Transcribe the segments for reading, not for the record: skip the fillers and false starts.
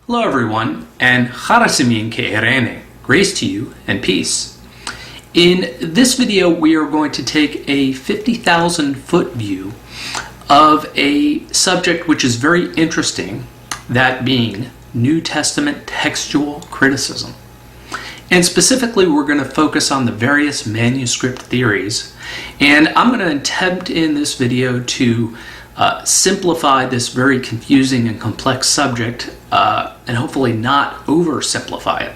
Hello everyone, and Charasimin Ke'erene, grace to you and peace. In this video we are going to take a 50,000 foot view of a subject which is very interesting, that being New Testament textual criticism. And specifically we're going to focus on the various manuscript theories, and I'm going to attempt in this video to simplify this very confusing and complex subject and hopefully not oversimplify it.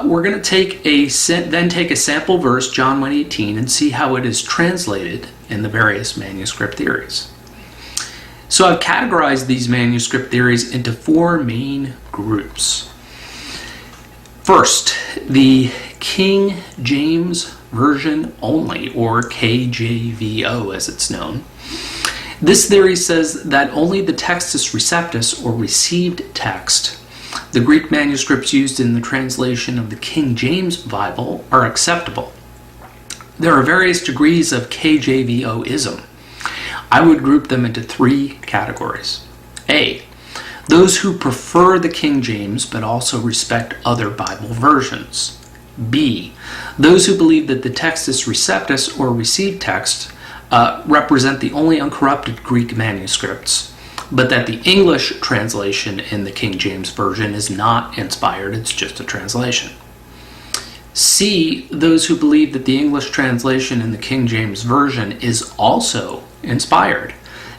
We're going to then take a sample verse, John 1:18, and see how it is translated in the various manuscript theories. So I've categorized these manuscript theories into four main groups. First, the King James Version only, or KJVO as it's known. This theory says that only the Textus Receptus, or received text, the Greek manuscripts used in the translation of the King James Bible, are acceptable. There are various degrees of KJVO-ism. I would group them into three categories. A, those who prefer the King James but also respect other Bible versions. B, those who believe that the Textus Receptus, or received text, represent the only uncorrupted Greek manuscripts, but that the English translation in the King James Version is not inspired, it's just a translation. C, those who believe that the English translation in the King James Version is also inspired.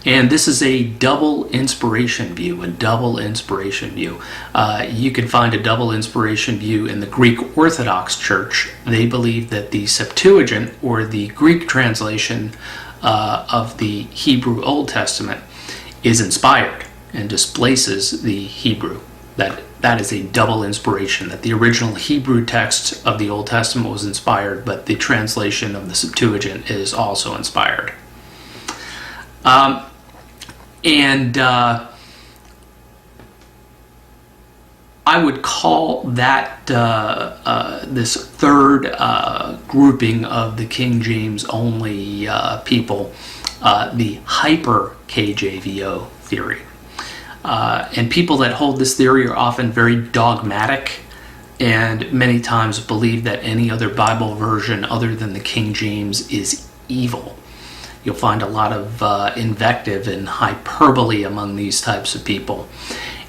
And this is a double inspiration view, You can find a double inspiration view in the Greek Orthodox Church. They believe that the Septuagint, or the Greek translation of the Hebrew Old Testament, is inspired and displaces the Hebrew. That is a double inspiration, that the original Hebrew text of the Old Testament was inspired, but the translation of the Septuagint is also inspired. I would call that this third grouping of the King James only people the hyper KJVO theory. And people that hold this theory are often very dogmatic and many times believe that any other Bible version other than the King James is evil. You'll find a lot of invective and hyperbole among these types of people.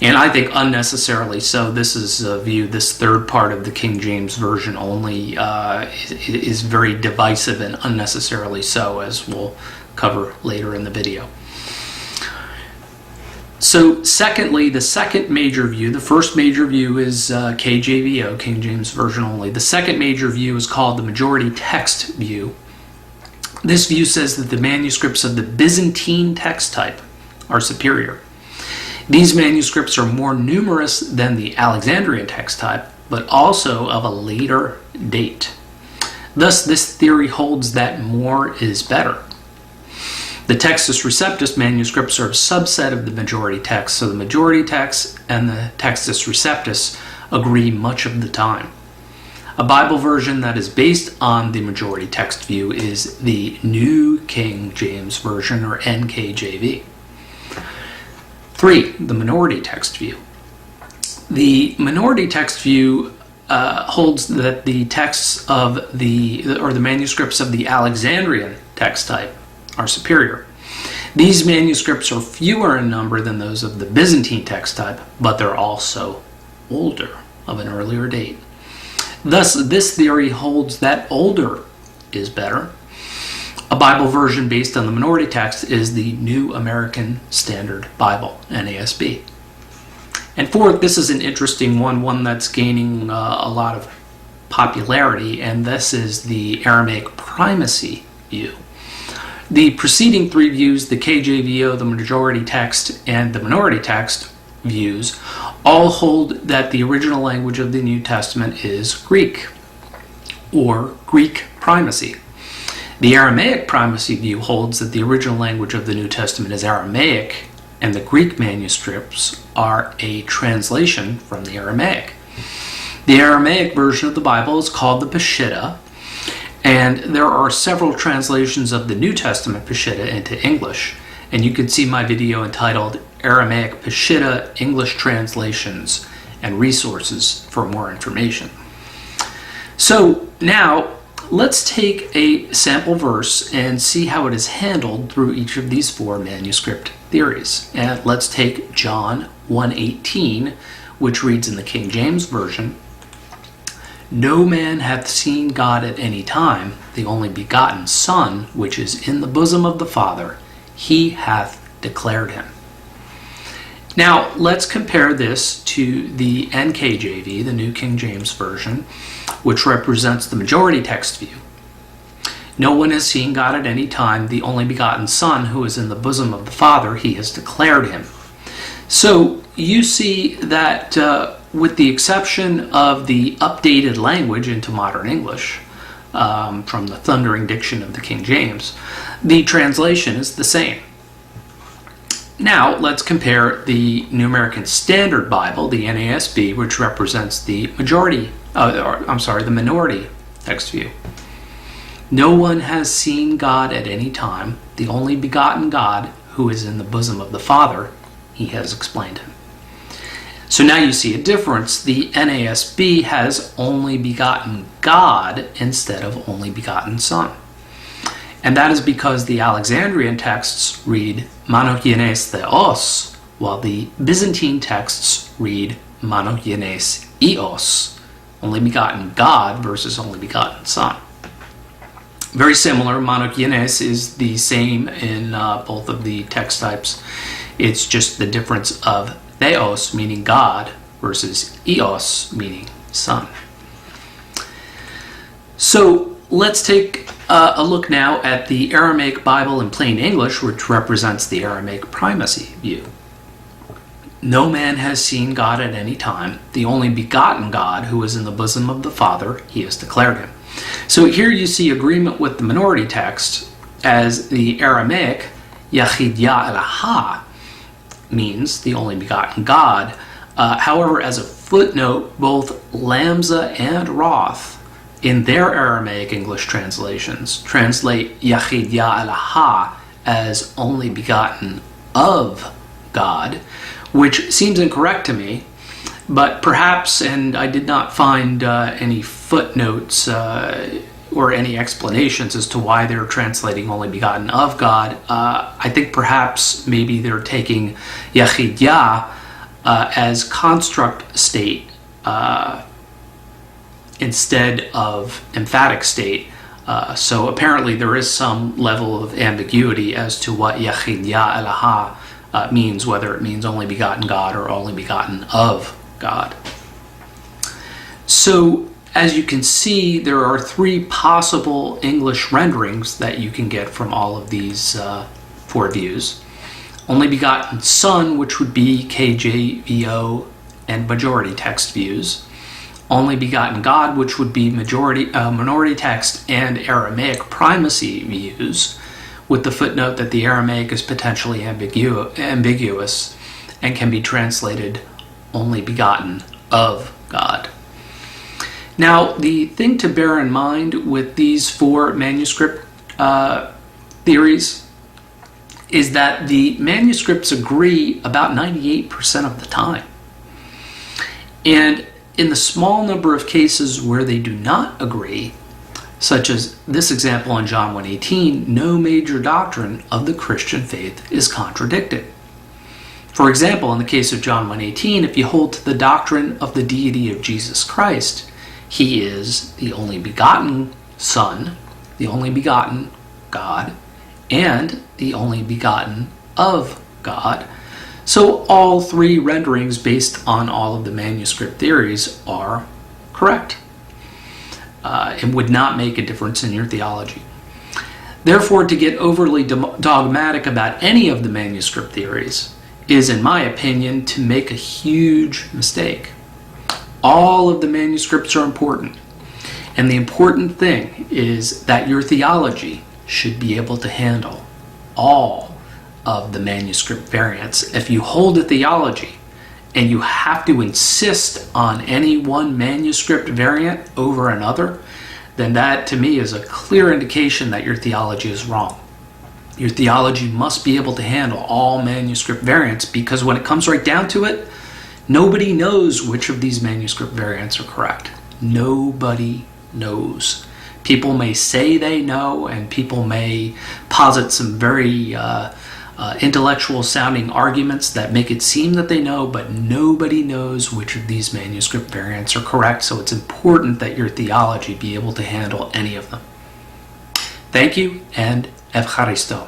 And I think unnecessarily so. This is a view, this third part of the King James Version only is very divisive and unnecessarily so, as we'll cover later in the video. So secondly, the second major view, the first major view is KJVO, King James Version only. The second major view is called the majority text view. This view says that the manuscripts of the Byzantine text type are superior. These manuscripts are more numerous than the Alexandrian text type, but also of a later date. Thus, this theory holds that more is better. The Textus Receptus manuscripts are a subset of the majority text, so the majority text and the Textus Receptus agree much of the time. A Bible version that is based on the majority text view is the New King James Version, or NKJV. 3. The minority text view. The minority text view holds that the texts of the manuscripts of the Alexandrian text type are superior. These manuscripts are fewer in number than those of the Byzantine text type, but they're also older, of an earlier date. Thus, this theory holds that older is better. A Bible version based on the minority text is the New American Standard Bible, NASB. And fourth, this is an interesting one that's gaining a lot of popularity, and this is the Aramaic Primacy view. The preceding three views, the KJVO, the majority text, and the minority text views, all hold that the original language of the New Testament is Greek, or Greek primacy. The Aramaic primacy view holds that the original language of the New Testament is Aramaic, and the Greek manuscripts are a translation from the Aramaic. The Aramaic version of the Bible is called the Peshitta, and there are several translations of the New Testament Peshitta into English, and you can see my video entitled Aramaic Peshitta English translations and resources for more information. So now let's take a sample verse and see how it is handled through each of these four manuscript theories. And let's take John 1:18, which reads in the King James Version, "No man hath seen God at any time, the only begotten Son, which is in the bosom of the Father, he hath declared him." Now, let's compare this to the NKJV, the New King James Version, which represents the majority text view. "No one has seen God at any time, the only begotten Son, who is in the bosom of the Father, he has declared him." So you see that with the exception of the updated language into modern English, from the thundering diction of the King James, the translation is the same. Now let's compare the New American Standard Bible, the NASB, which represents the the minority text view. "No one has seen God at any time, the only begotten God, who is in the bosom of the Father, he has explained him." So now you see a difference. The NASB has only begotten God instead of only begotten Son. And that is because the Alexandrian texts read monogenes theos, while the Byzantine texts read monogenes eos, only begotten God versus only begotten Son. Very similar, monogenes is the same in both of the text types. It's just the difference of theos, meaning God, versus eos, meaning Son. So let's take a look now at the Aramaic Bible in plain English, which represents the Aramaic Primacy view. "No man has seen God at any time, the only begotten God, who is in the bosom of the Father, he has declared him." So here you see agreement with the minority text, as the Aramaic Yachid Ya'alaha means the only begotten God. However, as a footnote, both Lamza and Roth in their Aramaic English translations translate Yachid Ya'alaha as only begotten of God, which seems incorrect to me, but perhaps, and I did not find any footnotes or any explanations as to why they're translating only begotten of God. I think perhaps maybe they're taking Yachid Ya as construct state instead of emphatic state. So apparently there is some level of ambiguity as to what Yachid Ya'alaha means, whether it means only begotten God or only begotten of God. So as you can see, there are three possible English renderings that you can get from all of these four views. Only begotten Son, which would be KJVO and majority text views. Only begotten God, which would be minority text and Aramaic primacy views, with the footnote that the Aramaic is potentially ambiguous and can be translated only begotten of God. Now, the thing to bear in mind with these four manuscript theories is that the manuscripts agree about 98% of the time. And in the small number of cases where they do not agree, such as this example in John 1:18, no major doctrine of the Christian faith is contradicted. For example, in the case of John 1:18, if you hold to the doctrine of the deity of Jesus Christ, he is the only begotten Son, the only begotten God, and the only begotten of God. So all three renderings based on all of the manuscript theories are correct. It would not make a difference in your theology. Therefore, to get overly dogmatic about any of the manuscript theories is, in my opinion, to make a huge mistake. All of the manuscripts are important, and the important thing is that your theology should be able to handle all of the manuscript variants. If you hold a theology and you have to insist on any one manuscript variant over another, then that to me is a clear indication that your theology is wrong. Your theology must be able to handle all manuscript variants, because when it comes right down to it, nobody knows which of these manuscript variants are correct. Nobody knows. People may say they know, and people may posit some very intellectual sounding arguments that make it seem that they know, but nobody knows which of these manuscript variants are correct, so it's important that your theology be able to handle any of them. Thank you, and Evcharisto.